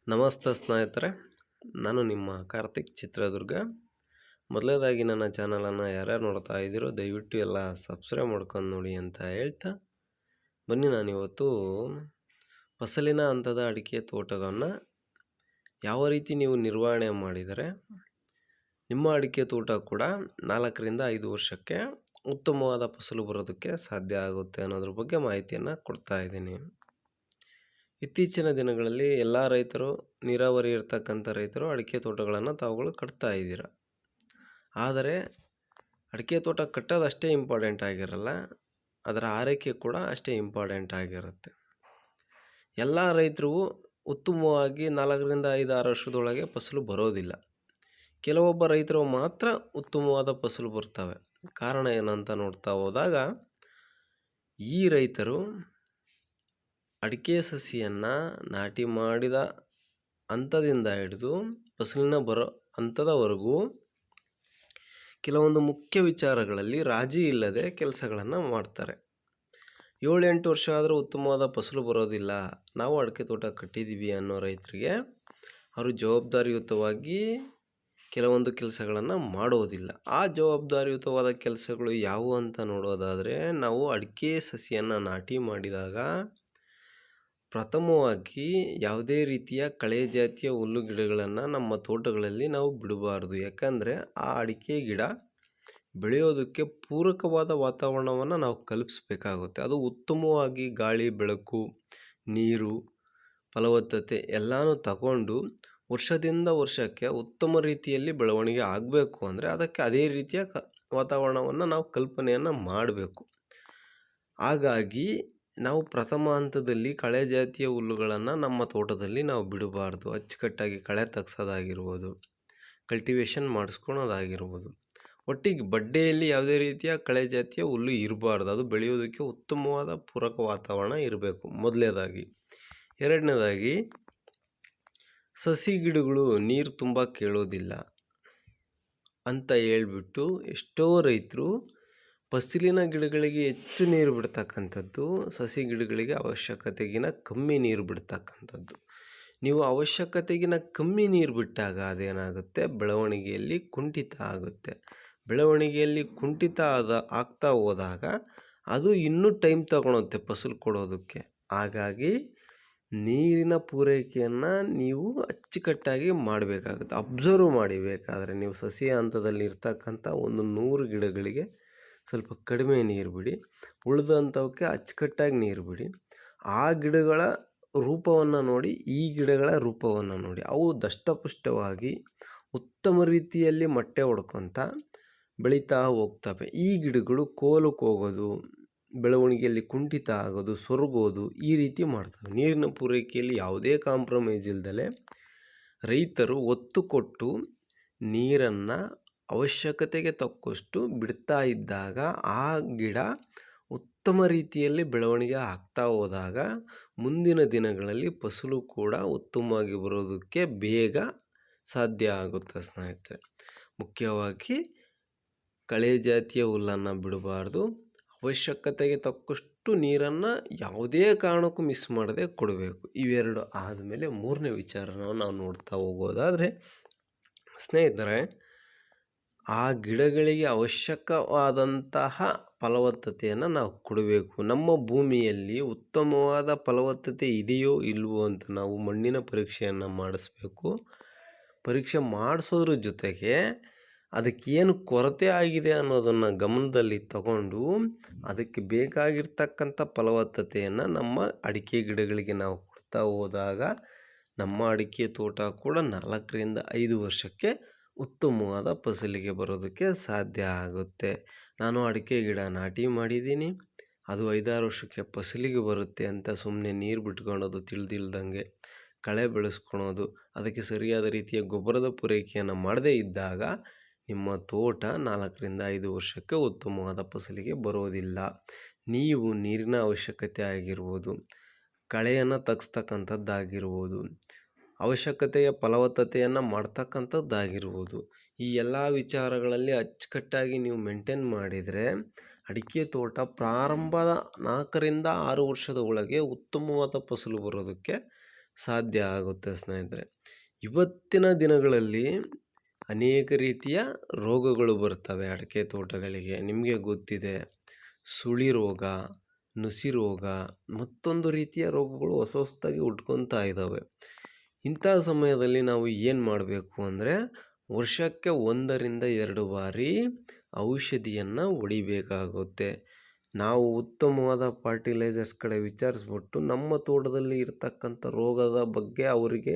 ನಮಸ್ತೆ ಸ್ನೇಹಿತರೆ, ನಾನು ನಿಮ್ಮ ಕಾರ್ತಿಕ್ ಚಿತ್ರದುರ್ಗ. ಮೊದಲನೇದಾಗಿ ನನ್ನ ಚಾನಲನ್ನು ಯಾರ್ಯಾರು ನೋಡ್ತಾ ಇದ್ದೀರೋ ದಯವಿಟ್ಟು ಎಲ್ಲ ಸಬ್ಸ್ಕ್ರೈಬ್ ಮಾಡ್ಕೊಂಡು ನೋಡಿ ಅಂತ ಹೇಳ್ತಾ, ಬನ್ನಿ ನಾನಿವತ್ತು ಫಸಲಿನ ಹಂತದ ಅಡಿಕೆ ತೋಟವನ್ನು ಯಾವ ರೀತಿ ನೀವು ನಿರ್ವಹಣೆ ಮಾಡಿದರೆ ನಿಮ್ಮ ಅಡಿಕೆ ತೋಟ ಕೂಡ 4 ರಿಂದ 5 ವರ್ಷಕ್ಕೆ ಉತ್ತಮವಾದ ಫಸಲು ಬರೋದಕ್ಕೆ ಸಾಧ್ಯ ಆಗುತ್ತೆ ಅನ್ನೋದ್ರ ಬಗ್ಗೆ ಮಾಹಿತಿಯನ್ನು ಕೊಡ್ತಾ ಇದ್ದೀನಿ. ಇತ್ತೀಚಿನ ದಿನಗಳಲ್ಲಿ ಎಲ್ಲ ರೈತರು, ನೀರಾವರಿ ಇರ್ತಕ್ಕಂಥ ರೈತರು ಅಡಿಕೆ ತೋಟಗಳನ್ನು ತಾವುಗಳು ಕಟ್ತಾ ಇದ್ದೀರ. ಆದರೆ ಅಡಿಕೆ ತೋಟ ಕಟ್ಟೋದು ಅಷ್ಟೇ ಇಂಪಾರ್ಟೆಂಟ್ ಆಗಿರಲ್ಲ, ಅದರ ಆರೈಕೆ ಕೂಡ ಅಷ್ಟೇ ಇಂಪಾರ್ಟೆಂಟ್ ಆಗಿರುತ್ತೆ. ಎಲ್ಲ ರೈತರು ಉತ್ತಮವಾಗಿ 4 ರಿಂದ 5, 6 ವರ್ಷದೊಳಗೆ ಫಸಲು ಬರೋದಿಲ್ಲ. ಕೆಲವೊಬ್ಬ ರೈತರು ಮಾತ್ರ ಉತ್ತಮವಾದ ಫಸಲು ಬರ್ತವೆ. ಕಾರಣ ಏನಂತ ನೋಡ್ತಾ ಹೋದಾಗ, ಈ ರೈತರು ಅಡಿಕೆ ಸಸಿಯನ್ನು ನಾಟಿ ಮಾಡಿದ ಹಂತದಿಂದ ಹಿಡಿದು ಫಸಲಿನ ಬರೋ ಹಂತದವರೆಗೂ ಕೆಲವೊಂದು ಮುಖ್ಯ ವಿಚಾರಗಳಲ್ಲಿ ರಾಜಿ ಇಲ್ಲದೆ ಕೆಲಸಗಳನ್ನು ಮಾಡ್ತಾರೆ. 7-8 ವರ್ಷ ಆದರೂ ಉತ್ತಮವಾದ ಫಸಲು ಬರೋದಿಲ್ಲ, ನಾವು ಅಡಿಕೆ ತೋಟ ಕಟ್ಟಿದ್ದೀವಿ ಅನ್ನೋ ರೈತರಿಗೆ ಅವರು ಜವಾಬ್ದಾರಿಯುತವಾಗಿ ಕೆಲವೊಂದು ಕೆಲಸಗಳನ್ನು ಮಾಡೋದಿಲ್ಲ. ಆ ಜವಾಬ್ದಾರಿಯುತವಾದ ಕೆಲಸಗಳು ಯಾವುವು ಅಂತ ನೋಡೋದಾದರೆ, ನಾವು ಅಡಿಕೆ ಸಸಿಯನ್ನು ನಾಟಿ ಮಾಡಿದಾಗ ಪ್ರಥಮವಾಗಿ ಯಾವುದೇ ರೀತಿಯ ಕಳೆ ಜಾತಿಯ ಹುಲ್ಲು ಗಿಡಗಳನ್ನು ನಮ್ಮ ತೋಟಗಳಲ್ಲಿ ನಾವು ಬಿಡಬಾರ್ದು. ಯಾಕಂದರೆ ಆ ಅಡಿಕೆ ಗಿಡ ಬೆಳೆಯೋದಕ್ಕೆ ಪೂರಕವಾದ ವಾತಾವರಣವನ್ನು ನಾವು ಕಲ್ಪಿಸಬೇಕಾಗುತ್ತೆ. ಅದು ಉತ್ತಮವಾಗಿ ಗಾಳಿ, ಬೆಳಕು, ನೀರು, ಫಲವತ್ತತೆ ಎಲ್ಲನೂ ತಗೊಂಡು ವರ್ಷದಿಂದ ವರ್ಷಕ್ಕೆ ಉತ್ತಮ ರೀತಿಯಲ್ಲಿ ಬೆಳವಣಿಗೆ ಆಗಬೇಕು ಅಂದರೆ ಅದಕ್ಕೆ ಅದೇ ರೀತಿಯ ವಾತಾವರಣವನ್ನು ನಾವು ಕಲ್ಪನೆಯನ್ನು ಮಾಡಬೇಕು. ಹಾಗಾಗಿ ನಾವು ಪ್ರಥಮ ಹಂತದಲ್ಲಿ ಕಳೆ ಜಾತಿಯ ಹುಲ್ಲುಗಳನ್ನು ನಮ್ಮ ತೋಟದಲ್ಲಿ ನಾವು ಬಿಡಬಾರ್ದು. ಅಚ್ಚುಕಟ್ಟಾಗಿ ಕಳೆ ತೆಗ್ಸೋದಾಗಿರ್ಬೋದು, ಕಲ್ಟಿವೇಷನ್ ಮಾಡಿಸ್ಕೊಳೋದಾಗಿರ್ಬೋದು. ಒಟ್ಟಿಗೆ ಬಡ್ಡೆಯಲ್ಲಿ ಯಾವುದೇ ರೀತಿಯ ಕಳೆ ಜಾತಿಯ ಹುಲ್ಲು ಇರಬಾರ್ದು. ಅದು ಬೆಳೆಯೋದಕ್ಕೆ ಉತ್ತಮವಾದ ಪೂರಕ ವಾತಾವರಣ ಇರಬೇಕು ಮೊದಲನೇದಾಗಿ. ಎರಡನೇದಾಗಿ, ಸಸಿ ಗಿಡಗಳು ನೀರು ತುಂಬ ಕೇಳೋದಿಲ್ಲ ಅಂತ ಹೇಳ್ಬಿಟ್ಟು ಎಷ್ಟೋ ರೈತರು ಫಸಲಿನ ಗಿಡಗಳಿಗೆ ಹೆಚ್ಚು ನೀರು ಬಿಡ್ತಕ್ಕಂಥದ್ದು, ಸಸಿ ಗಿಡಗಳಿಗೆ ಅವಶ್ಯಕತೆಗಿನ ಕಮ್ಮಿ ನೀರು ಬಿಡ್ತಕ್ಕಂಥದ್ದು. ನೀವು ಅವಶ್ಯಕತೆಗಿನ ಕಮ್ಮಿ ನೀರು ಬಿಟ್ಟಾಗ ಅದೇನಾಗುತ್ತೆ, ಬೆಳವಣಿಗೆಯಲ್ಲಿ ಕುಂಠಿತ ಆಗುತ್ತೆ. ಬೆಳವಣಿಗೆಯಲ್ಲಿ ಕುಂಠಿತ ಆಗ್ತಾ ಹೋದಾಗ ಅದು ಇನ್ನೂ ಟೈಮ್ ತಗೊಳುತ್ತೆ ಫಸಲು ಕೊಡೋದಕ್ಕೆ. ಹಾಗಾಗಿ ನೀರಿನ ಪೂರೈಕೆಯನ್ನು ನೀವು ಅಚ್ಚುಕಟ್ಟಾಗಿ ಮಾಡಬೇಕಾಗುತ್ತೆ. ಅಬ್ಸರ್ವ್ ಮಾಡಿ, ಬೇಕಾದರೆ ನೀವು ಸಸಿ ಹಂತದಲ್ಲಿ ಇರ್ತಕ್ಕಂಥ ಒಂದು 100 ಗಿಡಗಳಿಗೆ ಸ್ವಲ್ಪ ಕಡಿಮೆ ನೀರು ಬಿಡಿ, ಉಳಿದಂಥವಕ್ಕೆ ಅಚ್ಚುಕಟ್ಟಾಗಿ ನೀರು ಬಿಡಿ. ಆ ಗಿಡಗಳ ರೂಪವನ್ನು ನೋಡಿ, ಈ ಗಿಡಗಳ ರೂಪವನ್ನು ನೋಡಿ, ಅವು ದಷ್ಟಪುಷ್ಟವಾಗಿ ಉತ್ತಮ ರೀತಿಯಲ್ಲಿ ಮೊಟ್ಟೆ ಹೊಡ್ಕೊತ ಬೆಳೀತಾ ಹೋಗ್ತವೆ. ಈ ಗಿಡಗಳು ಕೋಲಕ್ಕೆ ಹೋಗೋದು, ಬೆಳವಣಿಗೆಯಲ್ಲಿ ಕುಂಠಿತ ಆಗೋದು, ಸೊರಗೋದು ಈ ರೀತಿ ಮಾಡ್ತವೆ. ನೀರಿನ ಪೂರೈಕೆಯಲ್ಲಿ ಯಾವುದೇ ಕಾಂಪ್ರಮೈಸ್ ಇಲ್ದಲೆ ರೈತರು ಒತ್ತು ಕೊಟ್ಟು ನೀರನ್ನು ಅವಶ್ಯಕತೆಗೆ ತಕ್ಕಷ್ಟು ಬಿಡ್ತಾ ಇದ್ದಾಗ ಆ ಗಿಡ ಉತ್ತಮ ರೀತಿಯಲ್ಲಿ ಬೆಳವಣಿಗೆ ಆಗ್ತಾ ಹೋದಾಗ ಮುಂದಿನ ದಿನಗಳಲ್ಲಿ ಫಸಲು ಕೂಡ ಉತ್ತಮವಾಗಿ ಬರೋದಕ್ಕೆ ಬೇಗ ಸಾಧ್ಯ ಆಗುತ್ತೆ ಸ್ನೇಹಿತರೆ. ಮುಖ್ಯವಾಗಿ ಕಳೆ ಜಾತಿಯ ಹುಲ್ಲನ್ನು ಬಿಡಬಾರ್ದು. ಅವಶ್ಯಕತೆಗೆ ತಕ್ಕಷ್ಟು ನೀರನ್ನು ಯಾವುದೇ ಕಾರಣಕ್ಕೂ ಮಿಸ್ ಮಾಡದೆ ಕೊಡಬೇಕು. ಇವೆರಡು ಆದಮೇಲೆ ಮೂರನೇ ವಿಚಾರನ ನಾವು ನೋಡ್ತಾ ಹೋಗೋದಾದರೆ ಸ್ನೇಹಿತರೆ, ಆ ಗಿಡಗಳಿಗೆ ಅವಶ್ಯಕವಾದಂತಹ ಫಲವತ್ತತೆಯನ್ನು ನಾವು ಕೊಡಬೇಕು. ನಮ್ಮ ಭೂಮಿಯಲ್ಲಿ ಉತ್ತಮವಾದ ಫಲವತ್ತತೆ ಇದೆಯೋ ಇಲ್ವೋ ಅಂತ ನಾವು ಮಣ್ಣಿನ ಪರೀಕ್ಷೆಯನ್ನು ಮಾಡಿಸ್ಬೇಕು. ಪರೀಕ್ಷೆ ಮಾಡಿಸೋದ್ರ ಜೊತೆಗೆ ಅದಕ್ಕೇನು ಕೊರತೆ ಆಗಿದೆ ಅನ್ನೋದನ್ನು ಗಮನದಲ್ಲಿ ತಗೊಂಡು ಅದಕ್ಕೆ ಬೇಕಾಗಿರ್ತಕ್ಕಂಥ ಫಲವತ್ತತೆಯನ್ನು ನಮ್ಮ ಅಡಿಕೆ ಗಿಡಗಳಿಗೆ ನಾವು ಕೊಡ್ತಾ ಹೋದಾಗ ನಮ್ಮ ಅಡಿಕೆ ತೋಟ ಕೂಡ 4 ರಿಂದ 5 ವರ್ಷಕ್ಕೆ ಉತ್ತಮವಾದ ಫಸಲಿಗೆ ಬರೋದಕ್ಕೆ ಸಾಧ್ಯ ಆಗುತ್ತೆ. ನಾನು ಅಡಿಕೆ ಗಿಡ ನಾಟಿ ಮಾಡಿದ್ದೀನಿ, ಅದು 5-6 ವರ್ಷಕ್ಕೆ ಫಸಲಿಗೆ ಬರುತ್ತೆ ಅಂತ ಸುಮ್ಮನೆ ನೀರು ಬಿಟ್ಕೊಳೋದು, ತಿಳಿದಿಲ್ದಂಗೆ ಕಳೆ ಬೆಳೆಸ್ಕೊಳೋದು, ಅದಕ್ಕೆ ಸರಿಯಾದ ರೀತಿಯ ಗೊಬ್ಬರದ ಪೂರೈಕೆಯನ್ನು ಮಾಡದೇ ಇದ್ದಾಗ ನಿಮ್ಮ ತೋಟ 4 ರಿಂದ 5 ವರ್ಷಕ್ಕೆ ಉತ್ತಮವಾದ ಫಸಲಿಗೆ ಬರೋದಿಲ್ಲ. ನೀವು ನೀರಿನ ಅವಶ್ಯಕತೆ ಆಗಿರ್ಬೋದು, ಕಳೆಯನ್ನು ತೆಗೆಸ್ತಕ್ಕಂಥದ್ದಾಗಿರ್ಬೋದು, ಅವಶ್ಯಕತೆಯ ಫಲವತ್ತತೆಯನ್ನು ಮಾಡ್ತಕ್ಕಂಥದ್ದಾಗಿರ್ಬೋದು, ಈ ಎಲ್ಲ ವಿಚಾರಗಳಲ್ಲಿ ಅಚ್ಚುಕಟ್ಟಾಗಿ ನೀವು ಮೇಂಟೈನ್ ಮಾಡಿದರೆ ಅಡಿಕೆ ತೋಟ ಪ್ರಾರಂಭದ 4 ರಿಂದ 6 ವರ್ಷದ ಒಳಗೆ ಉತ್ತಮವಾದ ಫಸಲು ಬರೋದಕ್ಕೆ ಸಾಧ್ಯ ಆಗುತ್ತೆ ಸ್ನೇಹಿತರೆ. ಇವತ್ತಿನ ದಿನಗಳಲ್ಲಿ ಅನೇಕ ರೀತಿಯ ರೋಗಗಳು ಬರ್ತವೆ ಅಡಿಕೆ ತೋಟಗಳಿಗೆ. ನಿಮಗೆ ಗೊತ್ತಿದೆ, ಸುಳಿ ರೋಗ, ನುಸಿ ರೋಗ, ಮತ್ತೊಂದು ರೀತಿಯ ರೋಗಗಳು ಹೊಸದಾಗಿ ಹುಟ್ಕೊತಾ ಇದ್ದಾವೆ. ಇಂಥ ಸಮಯದಲ್ಲಿ ನಾವು ಏನು ಮಾಡಬೇಕು ಅಂದರೆ, ವರ್ಷಕ್ಕೆ 1 ರಿಂದ 2 ಬಾರಿ ಔಷಧಿಯನ್ನು ಹೊಡಿಬೇಕಾಗುತ್ತೆ. ನಾವು ಉತ್ತಮವಾದ ಫರ್ಟಿಲೈಸರ್ಸ್ ಕಡೆ ವಿಚಾರಿಸ್ಬಿಟ್ಟು ನಮ್ಮ ತೋಟದಲ್ಲಿ ಇರತಕ್ಕಂಥ ರೋಗದ ಬಗ್ಗೆ ಅವರಿಗೆ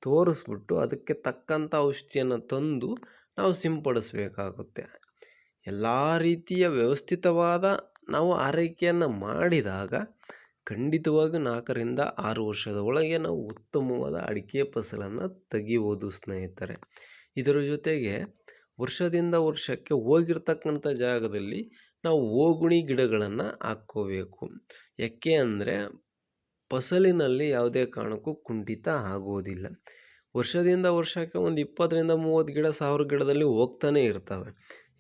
ತೋರಿಸ್ಬಿಟ್ಟು ಅದಕ್ಕೆ ತಕ್ಕಂಥ ಔಷಧಿಯನ್ನು ತಂದು ನಾವು ಸಿಂಪಡಿಸಬೇಕಾಗುತ್ತೆ. ಎಲ್ಲ ರೀತಿಯ ವ್ಯವಸ್ಥಿತವಾದ ನಾವು ಆರೈಕೆಯನ್ನು ಮಾಡಿದಾಗ ಖಂಡಿತವಾಗಿಯೂ 4 ರಿಂದ 6 ವರ್ಷದ ಒಳಗೆ ನಾವು ಉತ್ತಮವಾದ ಅಡಿಕೆ ಫಸಲನ್ನು ತೆಗಿಬೋದು ಸ್ನೇಹಿತರೆ. ಇದರ ಜೊತೆಗೆ ವರ್ಷದಿಂದ ವರ್ಷಕ್ಕೆ ಹೋಗಿರ್ತಕ್ಕಂಥ ಜಾಗದಲ್ಲಿ ನಾವು ಓಗುಣಿ ಗಿಡಗಳನ್ನು ಹಾಕ್ಕೋಬೇಕು. ಯಾಕೆ ಅಂದರೆ ಫಸಲಿನಲ್ಲಿ ಯಾವುದೇ ಕಾರಣಕ್ಕೂ ಕುಂಠಿತ ಆಗೋದಿಲ್ಲ. ವರ್ಷದಿಂದ ವರ್ಷಕ್ಕೆ ಒಂದು 20 ರಿಂದ 30 ಗಿಡ 1000 ಗಿಡದಲ್ಲಿ ಹೋಗ್ತಾನೆ ಇರ್ತವೆ.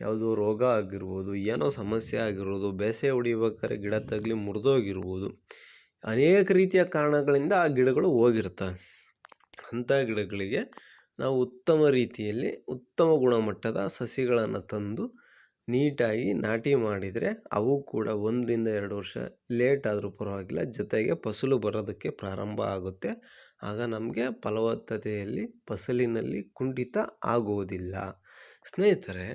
ಯಾವುದೋ ರೋಗ ಆಗಿರ್ಬೋದು, ಏನೋ ಸಮಸ್ಯೆ ಆಗಿರ್ಬೋದು, ಬೇಸೆ ಹೊಡಿಬೇಕಾದ್ರೆ ಗಿಡ ತಗಲಿ ಮುರಿದೋಗಿರ್ಬೋದು, ಅನೇಕ ರೀತಿಯ ಕಾರಣಗಳಿಂದ ಆ ಗಿಡಗಳು ಹೋಗಿರ್ತವೆ. ಅಂಥ ಗಿಡಗಳಿಗೆ ನಾವು ಉತ್ತಮ ರೀತಿಯಲ್ಲಿ ಉತ್ತಮ ಗುಣಮಟ್ಟದ ಸಸಿಗಳನ್ನು ತಂದು ನೀಟಾಗಿ ನಾಟಿ ಮಾಡಿದರೆ ಅವು ಕೂಡ 1 ರಿಂದ 2 ವರ್ಷ ಲೇಟ್ ಆದರೂ ಪರವಾಗಿಲ್ಲ, ಜೊತೆಗೆ ಫಸಲು ಬರೋದಕ್ಕೆ ಪ್ರಾರಂಭ ಆಗುತ್ತೆ. ಆಗ ನಮಗೆ ಫಲವತ್ತತೆಯಲ್ಲಿ ಫಸಲಿನಲ್ಲಿ ಕುಂಠಿತ ಆಗುವುದಿಲ್ಲ. ಸ್ನೇಹಿತರೆ,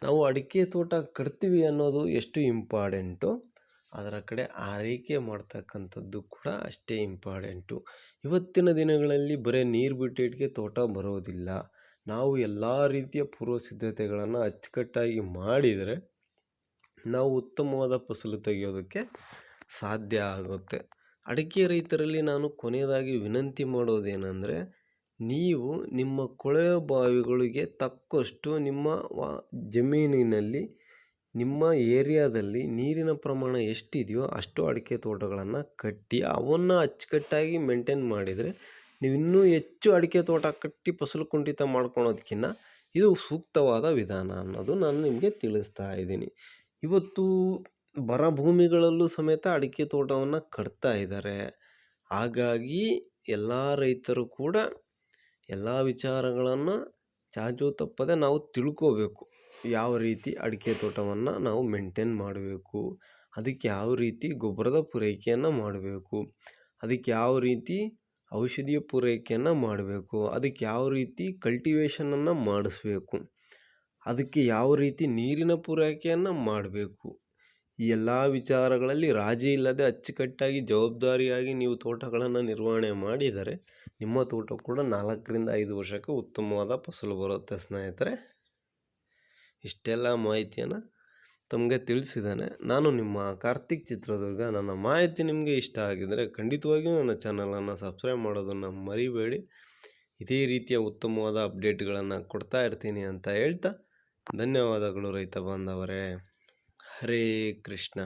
ನಾವು ಅಡಿಕೆ ತೋಟ ಕಟ್ತೀವಿ ಅನ್ನೋದು ಎಷ್ಟು ಇಂಪಾರ್ಟೆಂಟು, ಅದರ ಕಡೆ ಆರೈಕೆ ಮಾಡ್ತಕ್ಕಂಥದ್ದು ಕೂಡ ಅಷ್ಟೇ ಇಂಪಾರ್ಟೆಂಟು. ಇವತ್ತಿನ ದಿನಗಳಲ್ಲಿ ಬರೀ ನೀರು ಬಿಟ್ಟಿಟ್ಟಿಗೆ ತೋಟ ಬರೋದಿಲ್ಲ. ನಾವು ಎಲ್ಲ ರೀತಿಯ ಪೂರ್ವ ಸಿದ್ಧತೆಗಳನ್ನು ಅಚ್ಚುಕಟ್ಟಾಗಿ ಮಾಡಿದರೆ ನಾವು ಉತ್ತಮವಾದ ಫಸಲು ತೆಗೆಯೋದಕ್ಕೆ ಸಾಧ್ಯ ಆಗುತ್ತೆ. ಅಡಿಕೆ ರೈತರಲ್ಲಿ ನಾನು ಕೊನೆಯದಾಗಿ ವಿನಂತಿ ಮಾಡೋದೇನೆಂದರೆ, ನೀವು ನಿಮ್ಮ ಕೊಳವೆ ಬಾವಿಗಳಿಗೆ ತಕ್ಕಷ್ಟು ನಿಮ್ಮ ಜಮೀನಿನಲ್ಲಿ ನಿಮ್ಮ ಏರಿಯಾದಲ್ಲಿ ನೀರಿನ ಪ್ರಮಾಣ ಎಷ್ಟಿದೆಯೋ ಅಷ್ಟು ಅಡಿಕೆ ತೋಟಗಳನ್ನು ಕಟ್ಟಿ ಅವನ್ನು ಅಚ್ಚುಕಟ್ಟಾಗಿ ಮೇಂಟೈನ್ ಮಾಡಿದರೆ ನೀವು ಇನ್ನೂ ಹೆಚ್ಚು ಅಡಿಕೆ ತೋಟ ಕಟ್ಟಿ ಫಸಲು ಕುಂಠಿತ ಮಾಡ್ಕೊಳೋದಕ್ಕಿಂತ ಇದು ಸೂಕ್ತವಾದ ವಿಧಾನ ಅನ್ನೋದು ನಾನು ನಿಮಗೆ ತಿಳಿಸ್ತಾ ಇದ್ದೀನಿ. ಇವತ್ತು ಬರ ಭೂಮಿಗಳಲ್ಲೂ ಸಮೇತ ಅಡಿಕೆ ತೋಟವನ್ನು ಕಟ್ತಾ ಇದ್ದಾರೆ. ಹಾಗಾಗಿ ಎಲ್ಲ ರೈತರು ಕೂಡ ಎಲ್ಲ ವಿಚಾರಗಳನ್ನು ಚಾಚೂ ತಪ್ಪದೆ ನಾವು ತಿಳ್ಕೋಬೇಕು. ಯಾವ ರೀತಿ ಅಡಿಕೆ ತೋಟವನ್ನು ನಾವು ಮೇಂಟೈನ್ ಮಾಡಬೇಕು, ಅದಕ್ಕೆ ಯಾವ ರೀತಿ ಗೊಬ್ಬರದ ಪೂರೈಕೆಯನ್ನು ಮಾಡಬೇಕು, ಅದಕ್ಕೆ ಯಾವ ರೀತಿ ಔಷಧಿಯ ಪೂರೈಕೆಯನ್ನು ಮಾಡಬೇಕು, ಅದಕ್ಕೆ ಯಾವ ರೀತಿ ಕಲ್ಟಿವೇಷನನ್ನು ಮಾಡಿಸ್ಬೇಕು, ಅದಕ್ಕೆ ಯಾವ ರೀತಿ ನೀರಿನ ಪೂರೈಕೆಯನ್ನು ಮಾಡಬೇಕು. ಈ ಎಲ್ಲ ವಿಚಾರಗಳಲ್ಲಿ ರಾಜಿ ಇಲ್ಲದೆ ಅಚ್ಚುಕಟ್ಟಾಗಿ ಜವಾಬ್ದಾರಿಯಾಗಿ ನೀವು ತೋಟಗಳನ್ನು ನಿರ್ವಹಣೆ ಮಾಡಿದರೆ ನಿಮ್ಮ ತೋಟ ಕೂಡ 4 ರಿಂದ 5 ವರ್ಷಕ್ಕೆ ಉತ್ತಮವಾದ ಫಸಲು ಬರುತ್ತೆ ಸ್ನೇಹಿತರೆ. ಇಷ್ಟೆಲ್ಲ ಮಾಹಿತಿಯನ್ನು ತಮಗೆ ತಿಳಿಸಿದ್ದಾನೆ. ನಾನು ನಿಮ್ಮ ಕಾರ್ತಿಕ್ ಚಿತ್ರದುರ್ಗ. ನನ್ನ ಮಾಹಿತಿ ನಿಮಗೆ ಇಷ್ಟ ಆಗಿದರೆ ಖಂಡಿತವಾಗಿಯೂ ನನ್ನ ಚಾನಲನ್ನು ಸಬ್ಸ್ಕ್ರೈಬ್ ಮಾಡೋದನ್ನು ಮರಿಬೇಡಿ. ಇದೇ ರೀತಿಯ ಉತ್ತಮವಾದ ಅಪ್ಡೇಟ್ಗಳನ್ನು ಕೊಡ್ತಾ ಇರ್ತೀನಿ ಅಂತ ಹೇಳ್ತಾ ಧನ್ಯವಾದಗಳು ರೈತ ಬಾಂಧವರೇ. ಹರೇ ಕೃಷ್ಣ.